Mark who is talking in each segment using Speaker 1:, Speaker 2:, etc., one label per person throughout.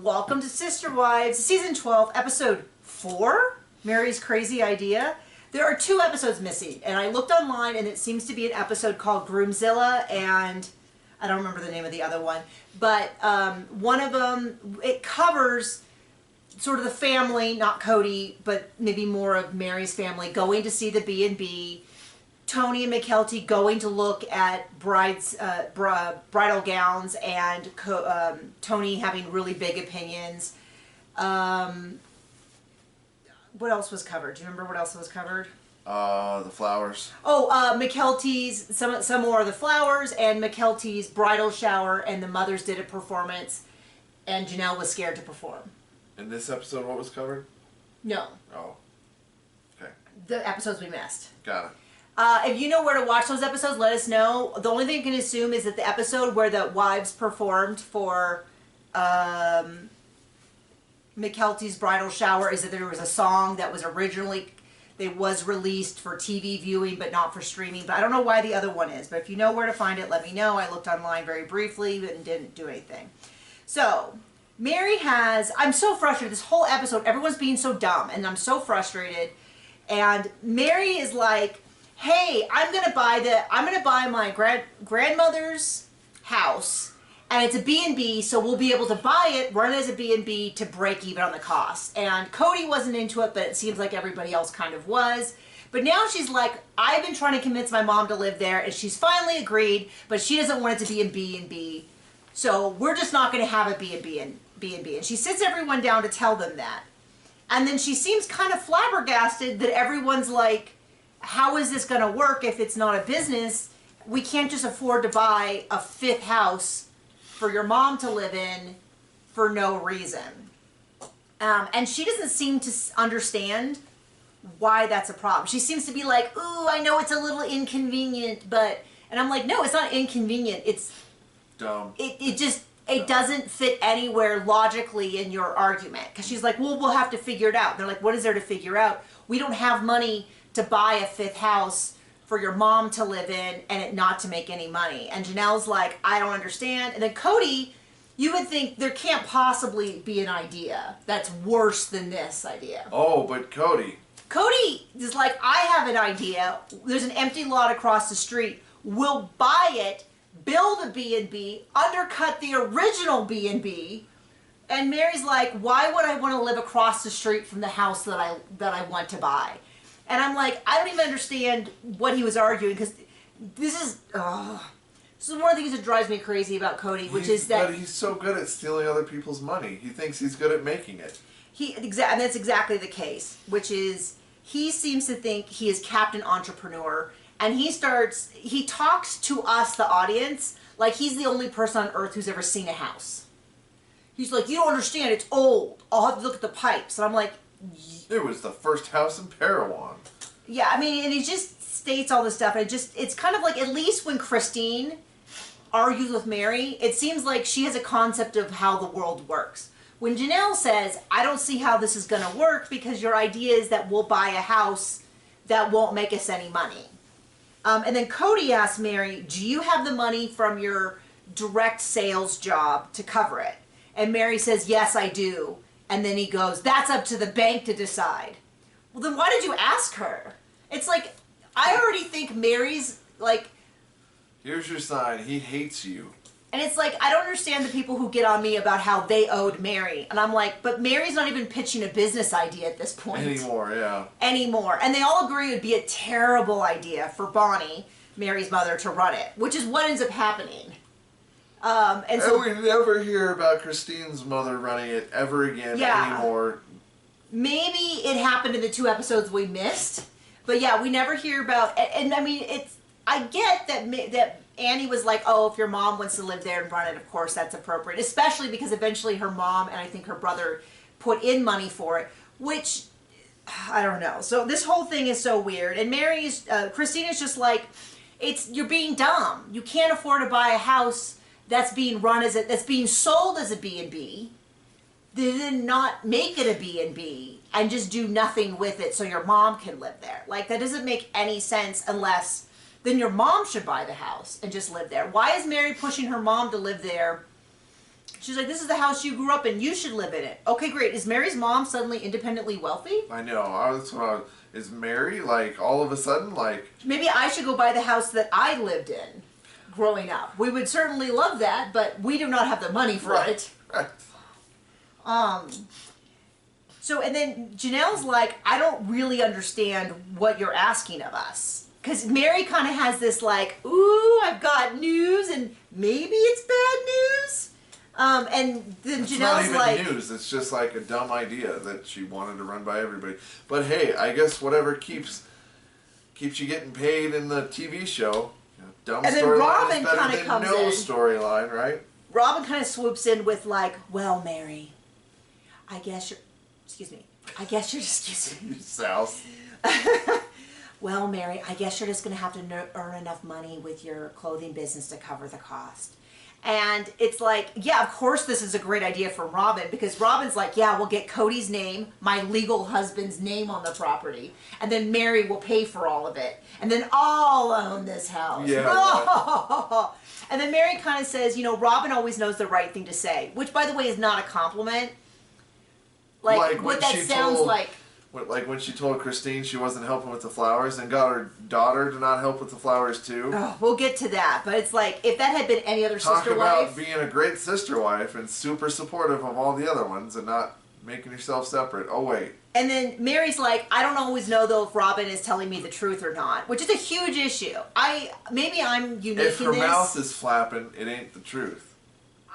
Speaker 1: Welcome to Sister Wives, season 12, episode 4, Mary's Crazy Idea. There are 2 episodes missing, and I looked online and it seems to be an episode called Groomzilla, and I don't remember the name of the other one, but one of them, it covers sort of the family, not Cody, but maybe more of Mary's family, going to see the B&B, Tony and McKelty going to look at bridal gowns, and Tony having really big opinions. What else was covered? Do you remember what else was covered?
Speaker 2: The flowers.
Speaker 1: Oh, McKelty's, some more of the flowers, and McKelty's bridal shower, and the mothers did a performance, and Janelle was scared to perform.
Speaker 2: In this episode, what was covered?
Speaker 1: No.
Speaker 2: Oh. Okay.
Speaker 1: The episodes we missed.
Speaker 2: Got it.
Speaker 1: If you know where to watch those episodes, let us know. The only thing you can assume is that the episode where the wives performed for McKelty's bridal shower is that there was a song that was originally, it was released for TV viewing but not for streaming. But I don't know why the other one is. But if you know where to find it, let me know. I looked online very briefly and didn't do anything. So, Meri has, I'm so frustrated. This whole episode, everyone's being so dumb and I'm so frustrated. And Meri is like, hey, I'm gonna buy my grandmother's house, and it's a B&B, so we'll be able to buy it, run it as a B&B to break even on the cost. And Cody wasn't into it, but it seems like everybody else kind of was. But now she's like, I've been trying to convince my mom to live there, and she's finally agreed, but she doesn't want it to be a B&B, so we're just not gonna have a B&B. And she sits everyone down to tell them that. And then she seems kind of flabbergasted that everyone's like, how is this going to work if it's not a business? We can't just afford to buy a 5th house for your mom to live in for no reason. And she doesn't seem to understand why that's a problem. She seems to be like, ooh, I know it's a little inconvenient, but... And I'm like, no, it's not inconvenient. It's...
Speaker 2: Dumb.
Speaker 1: It doesn't fit anywhere logically in your argument. Because she's like, well, we'll have to figure it out. They're like, what is there to figure out? We don't have money to buy a 5th house for your mom to live in and it not to make any money. And Janelle's like, I don't understand. And then Cody, you would think there can't possibly be an idea that's worse than this idea.
Speaker 2: Oh, but Cody
Speaker 1: is like, I have an idea. There's an empty lot across the street. We'll buy it, build a B&B, undercut the original B&B. And Mary's like, why would I want to live across the street from the house that I want to buy? And I'm like, I don't even understand what he was arguing, because this is one of the things that drives me crazy about Cody, which is that...
Speaker 2: But he's so good at stealing other people's money. He thinks he's good at making it.
Speaker 1: And that's exactly the case, which is, he seems to think he is Captain Entrepreneur, and he talks to us, the audience, like he's the only person on earth who's ever seen a house. He's like, you don't understand, it's old. I'll have to look at the pipes. And I'm like...
Speaker 2: It was the first house in Parowan.
Speaker 1: Yeah, I mean, and he just states all this stuff, and it's kind of like, at least when Christine argues with Meri, it seems like she has a concept of how the world works. When Janelle says, I don't see how this is going to work because your idea is that we'll buy a house that won't make us any money. And then Cody asks Meri, do you have the money from your direct sales job to cover it? And Meri says, yes, I do. And then he goes, that's up to the bank to decide. Well, then why did you ask her? It's like, I already think Mary's like...
Speaker 2: Here's your sign. He hates you.
Speaker 1: And it's like, I don't understand the people who get on me about how they owed Meri. And I'm like, but Mary's not even pitching a business idea at this point.
Speaker 2: Anymore, yeah.
Speaker 1: Anymore. And they all agree it would be a terrible idea for Bonnie, Mary's mother, to run it. Which is what ends up happening. And
Speaker 2: we never hear about Christine's mother running it ever again anymore.
Speaker 1: Maybe it happened in the 2 episodes we missed, but yeah, we never hear about. And I mean, I get that Annie was like, oh, if your mom wants to live there and run it, of course that's appropriate. Especially because eventually her mom and I think her brother put in money for it, which I don't know. So this whole thing is so weird. And Christina's just like, you're being dumb. You can't afford to buy a house that's being sold as a B&B, then not make it a B&B and just do nothing with it so your mom can live there. Like, that doesn't make any sense unless then your mom should buy the house and just live there. Why is Meri pushing her mom to live there She's like, this is the house you grew up in. You should live in it. Okay, great. Is Mary's mom suddenly independently wealthy?
Speaker 2: I know. Is Meri, like, all of a sudden, like...
Speaker 1: Maybe I should go buy the house that I lived in growing up. We would certainly love that, but we do not have the money for it.
Speaker 2: Right.
Speaker 1: So, and then Janelle's like, I don't really understand what you're asking of us. Because Meri kind of has this like, ooh, I've got news, and maybe it's bad news. And then Janelle's
Speaker 2: not even
Speaker 1: like...
Speaker 2: news. It's just like a dumb idea that she wanted to run by everybody. But hey, I guess whatever keeps you getting paid in the TV show. Dumb
Speaker 1: and then
Speaker 2: storyline is better
Speaker 1: Robin
Speaker 2: than
Speaker 1: comes
Speaker 2: no
Speaker 1: in.
Speaker 2: storyline, right?
Speaker 1: Robin kind of swoops in with like, well, Meri, I guess you're... Excuse me.
Speaker 2: South.
Speaker 1: Well, Meri, I guess you're just going to have to earn enough money with your clothing business to cover the cost. And it's like, yeah, of course this is a great idea for Robin, because Robin's like, yeah, we'll get Cody's name, my legal husband's name on the property, and then Meri will pay for all of it. And then I'll own this house.
Speaker 2: Yeah.
Speaker 1: Right. And then Meri kind of says, you know, Robin always knows the right thing to say, which, by the way, is not a compliment. Like what that sounds like.
Speaker 2: Like when she told Christine she wasn't helping with the flowers and got her daughter to not help with the flowers too.
Speaker 1: Oh, we'll get to that. But it's like, if that had been any other sister wife...
Speaker 2: Talk about being a great sister wife and super supportive of all the other ones and not making yourself separate. Oh, wait.
Speaker 1: And then Mary's like, I don't always know, though, if Robin is telling me the truth or not, which is a huge issue. Maybe I'm unique in this.
Speaker 2: If her mouth is flapping, it ain't the truth.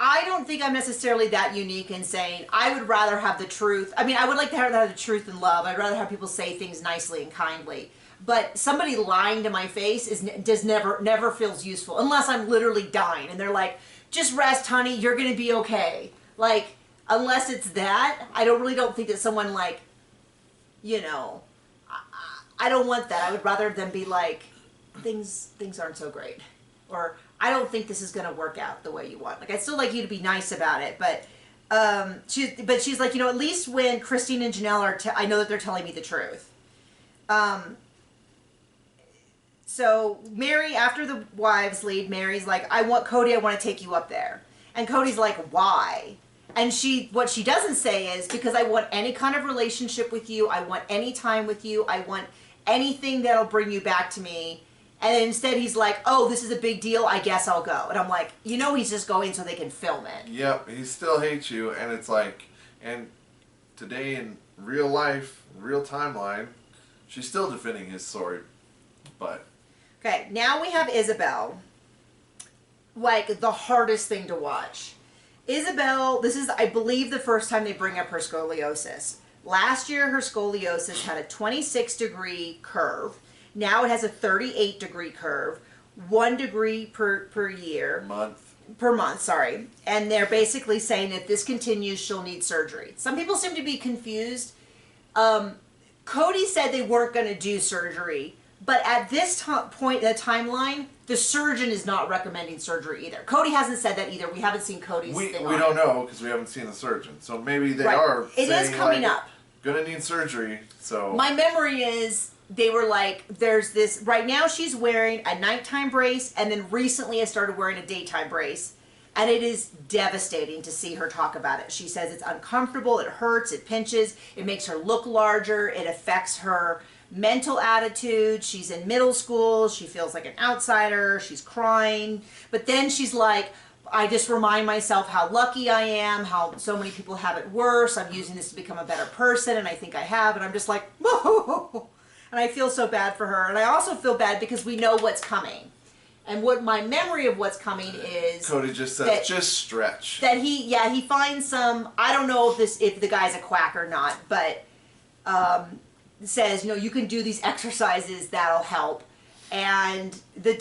Speaker 1: I don't think I'm necessarily that unique in saying I would rather have the truth. I mean, I would like to have the truth and love. I'd rather have people say things nicely and kindly. But somebody lying to my face never feels useful unless I'm literally dying and they're like, just rest, honey, you're going to be okay. Like, unless it's that, I don't think that someone like, you know, I don't want that. I would rather them be like, things aren't so great. Or, I don't think this is going to work out the way you want. Like, I'd still like you to be nice about it, but she's like, you know, at least when Christine and Janelle are, I know that they're telling me the truth. So Meri, after the wives leave, Mary's like, Cody, I want to take you up there. And Cody's like, why? And what she doesn't say is, because I want any kind of relationship with you. I want any time with you. I want anything that'll bring you back to me. And instead he's like, oh, this is a big deal, I guess I'll go. And I'm like, you know, he's just going so they can film it.
Speaker 2: Yep, he still hates you. And it's like, and today in real life, real timeline, she's still defending his sword. But.
Speaker 1: Okay, now we have Ysabel. Like, the hardest thing to watch. Ysabel, this is, I believe, the first time they bring up her scoliosis. Last year, her scoliosis had a 26-degree curve. Now it has a 38-degree curve, 1 degree per year. Per month, sorry. And they're basically saying if this continues, she'll need surgery. Some people seem to be confused. Cody said they weren't going to do surgery, but at this point in the timeline, the surgeon is not recommending surgery either. Cody hasn't said that either. We haven't seen Cody's thing on.
Speaker 2: We don't know because we haven't seen the surgeon. So maybe they
Speaker 1: right.
Speaker 2: are
Speaker 1: It
Speaker 2: saying,
Speaker 1: is coming
Speaker 2: like,
Speaker 1: up.
Speaker 2: Gonna need surgery, so.
Speaker 1: My memory is they were like, there's this, right now she's wearing a nighttime brace and then recently has started wearing a daytime brace. And it is devastating to see her talk about it. She says it's uncomfortable, it hurts, it pinches, it makes her look larger, it affects her mental attitude. She's in middle school, she feels like an outsider, she's crying. But then she's like, I just remind myself how lucky I am, how so many people have it worse. I'm using this to become a better person, and I think I have. And I'm just like, whoa. And I feel so bad for her. And I also feel bad because we know what's coming. And what my memory of what's coming is...
Speaker 2: Cody just says, just stretch.
Speaker 1: That he finds some... I don't know if the guy's a quack or not, but says, you know, you can do these exercises that'll help. And the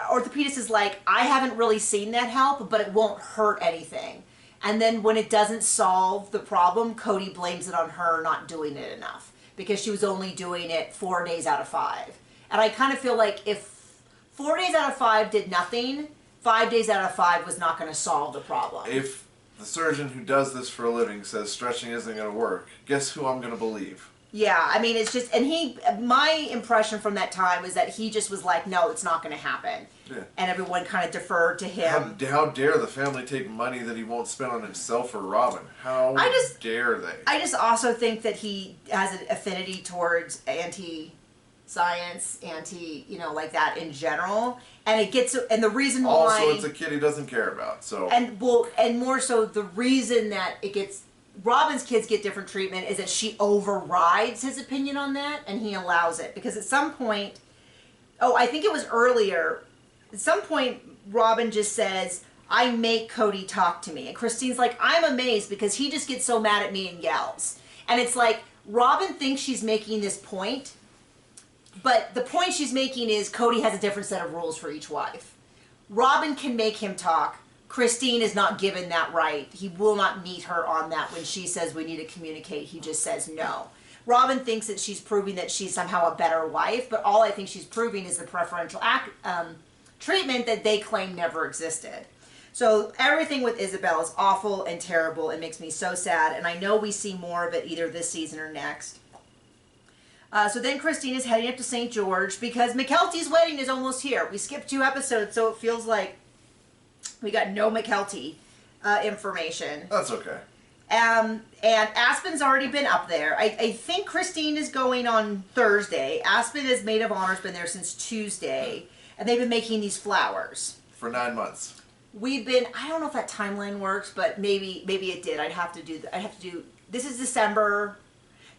Speaker 1: orthopedist is like, I haven't really seen that help, but it won't hurt anything. And then when it doesn't solve the problem, Cody blames it on her not doing it enough because she was only doing it 4 days out of 5. And I kind of feel like if 4 days out of 5 did nothing, 5 days out of 5 was not going to solve the problem.
Speaker 2: If the surgeon who does this for a living says stretching isn't going to work, guess who I'm going to believe?
Speaker 1: Yeah, I mean, it's just, and my impression from that time was that he just was like, no, it's not going to happen.
Speaker 2: Yeah.
Speaker 1: And everyone kind of deferred to him.
Speaker 2: How dare the family take money that he won't spend on himself or Robin? How dare they?
Speaker 1: I just also think that he has an affinity towards anti-science, like that in general. And the reason why...
Speaker 2: Also, it's a kid he doesn't care about, so...
Speaker 1: And more so, the reason that Robin's kids get different treatment is that she overrides his opinion on that, and he allows it. Because at some point, I think it was earlier, at some point, Robin just says, I make Cody talk to me. And Christine's like, I'm amazed because he just gets so mad at me and yells. And it's like, Robin thinks she's making this point, but the point she's making is Cody has a different set of rules for each wife. Robin can make him talk. Christine is not given that right. He will not meet her on that when she says we need to communicate. He just says no. Robin thinks that she's proving that she's somehow a better wife, but all I think she's proving is the preferential treatment that they claim never existed. So everything with Ysabel is awful and terrible. It makes me so sad, and I know we see more of it either this season or next. So then Christine is heading up to St. George because McKelty's wedding is almost here. We skipped 2 episodes, so it feels like we got no McKelty information.
Speaker 2: That's okay.
Speaker 1: And Aspen's already been up there. I think Christine is going on Thursday. Aspen as maid of honor has been there since Tuesday, and they've been making these flowers.
Speaker 2: For 9 months.
Speaker 1: I don't know if that timeline works, but maybe it did. I'd have to do, this is December.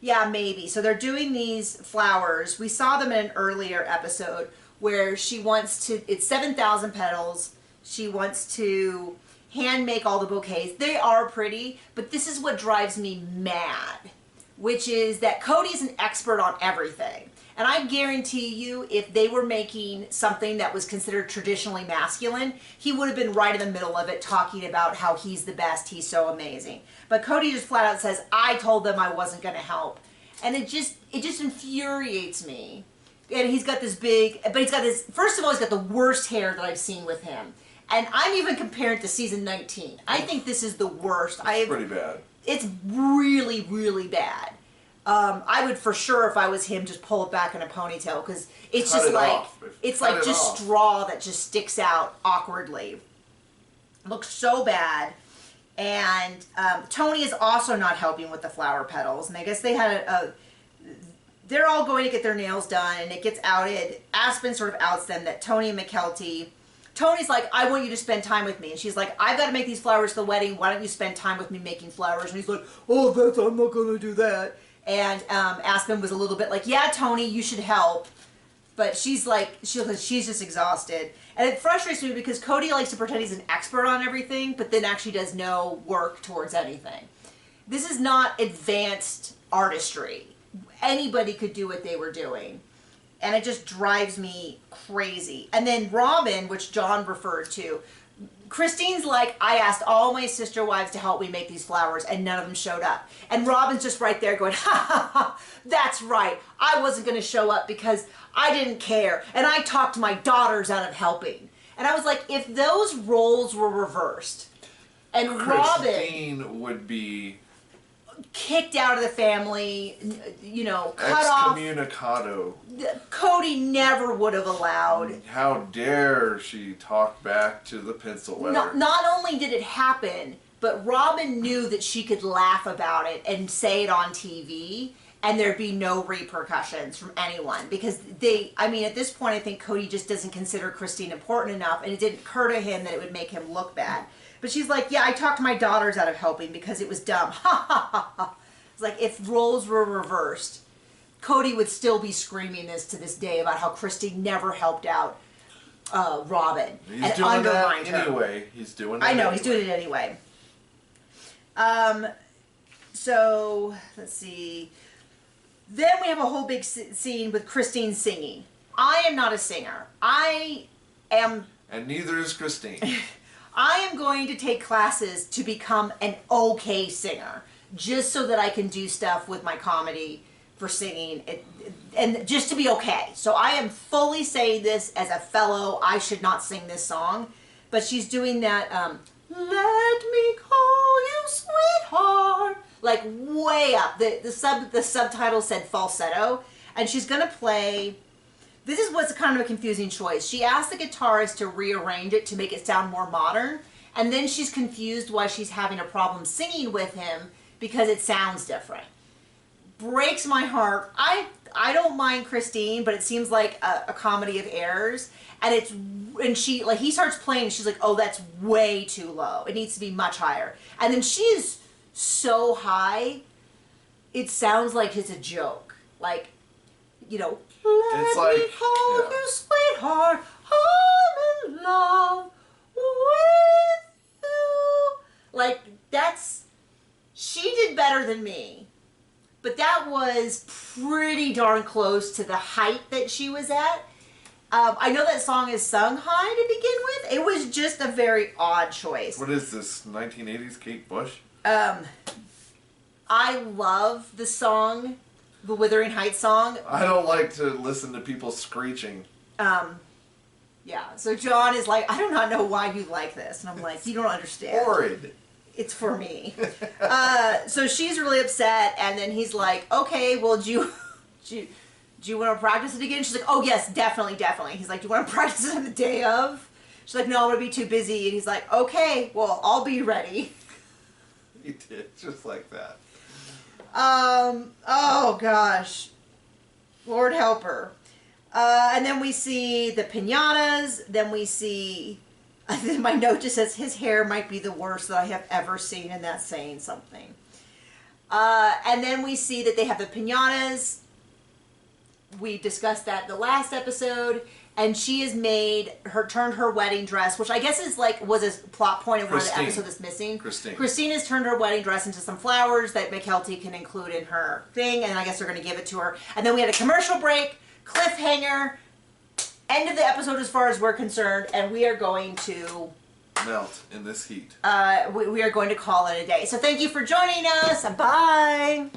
Speaker 1: Yeah, maybe. So they're doing these flowers. We saw them in an earlier episode where it's 7,000 petals. She wants to hand make all the bouquets. They are pretty, but this is what drives me mad, which is that Cody's an expert on everything. And I guarantee you, if they were making something that was considered traditionally masculine, he would have been right in the middle of it talking about how he's the best, he's so amazing. But Cody just flat out says, I told them I wasn't going to help. And it just infuriates me. And he's got this first of all, he's got the worst hair that I've seen with him. And I'm even comparing it to season 19. I think this is the worst.
Speaker 2: It's pretty bad.
Speaker 1: It's really, really bad. I would for sure, if I was him, just pull it back in a ponytail because it's just like straw that just sticks out awkwardly. Looks so bad. And Tony is also not helping with the flower petals. And I guess they had they're all going to get their nails done, and it gets outed. Aspen sort of outs them that Tony and McKelty. Tony's like, I want you to spend time with me. And she's like, I've got to make these flowers for the wedding. Why don't you spend time with me making flowers? And he's like, I'm not going to do that. And Aspen was a little bit like, yeah, Tony, you should help. But she's like, she's just exhausted. And it frustrates me because Cody likes to pretend he's an expert on everything, but then actually does no work towards anything. This is not advanced artistry. Anybody could do what they were doing. And it just drives me crazy. And then Robin, which John referred to, Christine's like, I asked all my sister wives to help me make these flowers, and none of them showed up. And Robin's just right there going, ha ha ha, that's right. I wasn't going to show up because I didn't care. And I talked my daughters out of helping. And I was like, if those roles were reversed, and
Speaker 2: Christine would be
Speaker 1: kicked out of the family, cut off.
Speaker 2: Excommunicado.
Speaker 1: Cody never would have allowed.
Speaker 2: How dare she talk back to the pencil weather?
Speaker 1: Not only did it happen, but Robin knew that she could laugh about it and say it on TV, and there'd be no repercussions from anyone. Because at this point, I think Cody just doesn't consider Christine important enough, and it didn't occur to him that it would make him look bad. But she's like, yeah, I talked my daughters out of helping because it was dumb. Ha ha ha ha. It's like, if roles were reversed, Cody would still be screaming this to this day about how Christine never helped out Robin.
Speaker 2: He's doing that anyway. He's doing it
Speaker 1: I know,
Speaker 2: anyway.
Speaker 1: He's doing it anyway. So, let's see. Then we have a whole big scene with Christine singing. I am not a singer.
Speaker 2: And neither is Christine.
Speaker 1: I am going to take classes to become an okay singer, just so that I can do stuff with my comedy for singing, and just to be okay. So I am fully saying this as a fellow, I should not sing this song, but she's doing that, let me call you sweetheart, like way up. The subtitle said falsetto, and she's gonna play. This is what's kind of a confusing choice. She asked the guitarist to rearrange it to make it sound more modern, and then she's confused why she's having a problem singing with him because it sounds different. Breaks my heart. I don't mind Christine, but it seems like a comedy of errors. And she, like, he starts playing and she's like, oh, that's way too low. It needs to be much higher. And then she is so high, it sounds like it's a joke. Like, you know,
Speaker 2: It's
Speaker 1: let
Speaker 2: like,
Speaker 1: me call
Speaker 2: yeah.
Speaker 1: you sweetheart, I'm in love with you. Like, she did better than me. But that was pretty darn close to the height that she was at. I know that song is sung high to begin with. It was just a very odd choice.
Speaker 2: What is this, 1980s Kate Bush?
Speaker 1: I love the song, the Wuthering Heights song.
Speaker 2: I don't like to listen to people screeching.
Speaker 1: Yeah, so John is like, I do not know why you like this. And I'm like, you don't understand.
Speaker 2: Horrid.
Speaker 1: It's for me. So she's really upset, and then he's like, okay, well, do you want to practice it again? She's like, oh, yes, definitely. He's like, do you want to practice it on the day of? She's like, no, I'm going to be too busy. And he's like, okay, well, I'll be ready.
Speaker 2: He did, just like that.
Speaker 1: Oh, gosh. Lord help her. And then we see the piñatas. Then we see, my note just says, his hair might be the worst that I have ever seen, and that's saying something. And then we see that they have the piñatas. We discussed that the last episode, and she has turned her wedding dress, which I guess was a plot point of one of the episodes that's missing. Christine has turned her wedding dress into some flowers that McKelty can include in her thing, and I guess they're going to give it to her. And then we had a commercial break, cliffhanger, end of the episode as far as we're concerned, and we are going to
Speaker 2: melt in this heat.
Speaker 1: We are going to call it a day. So thank you for joining us. Bye.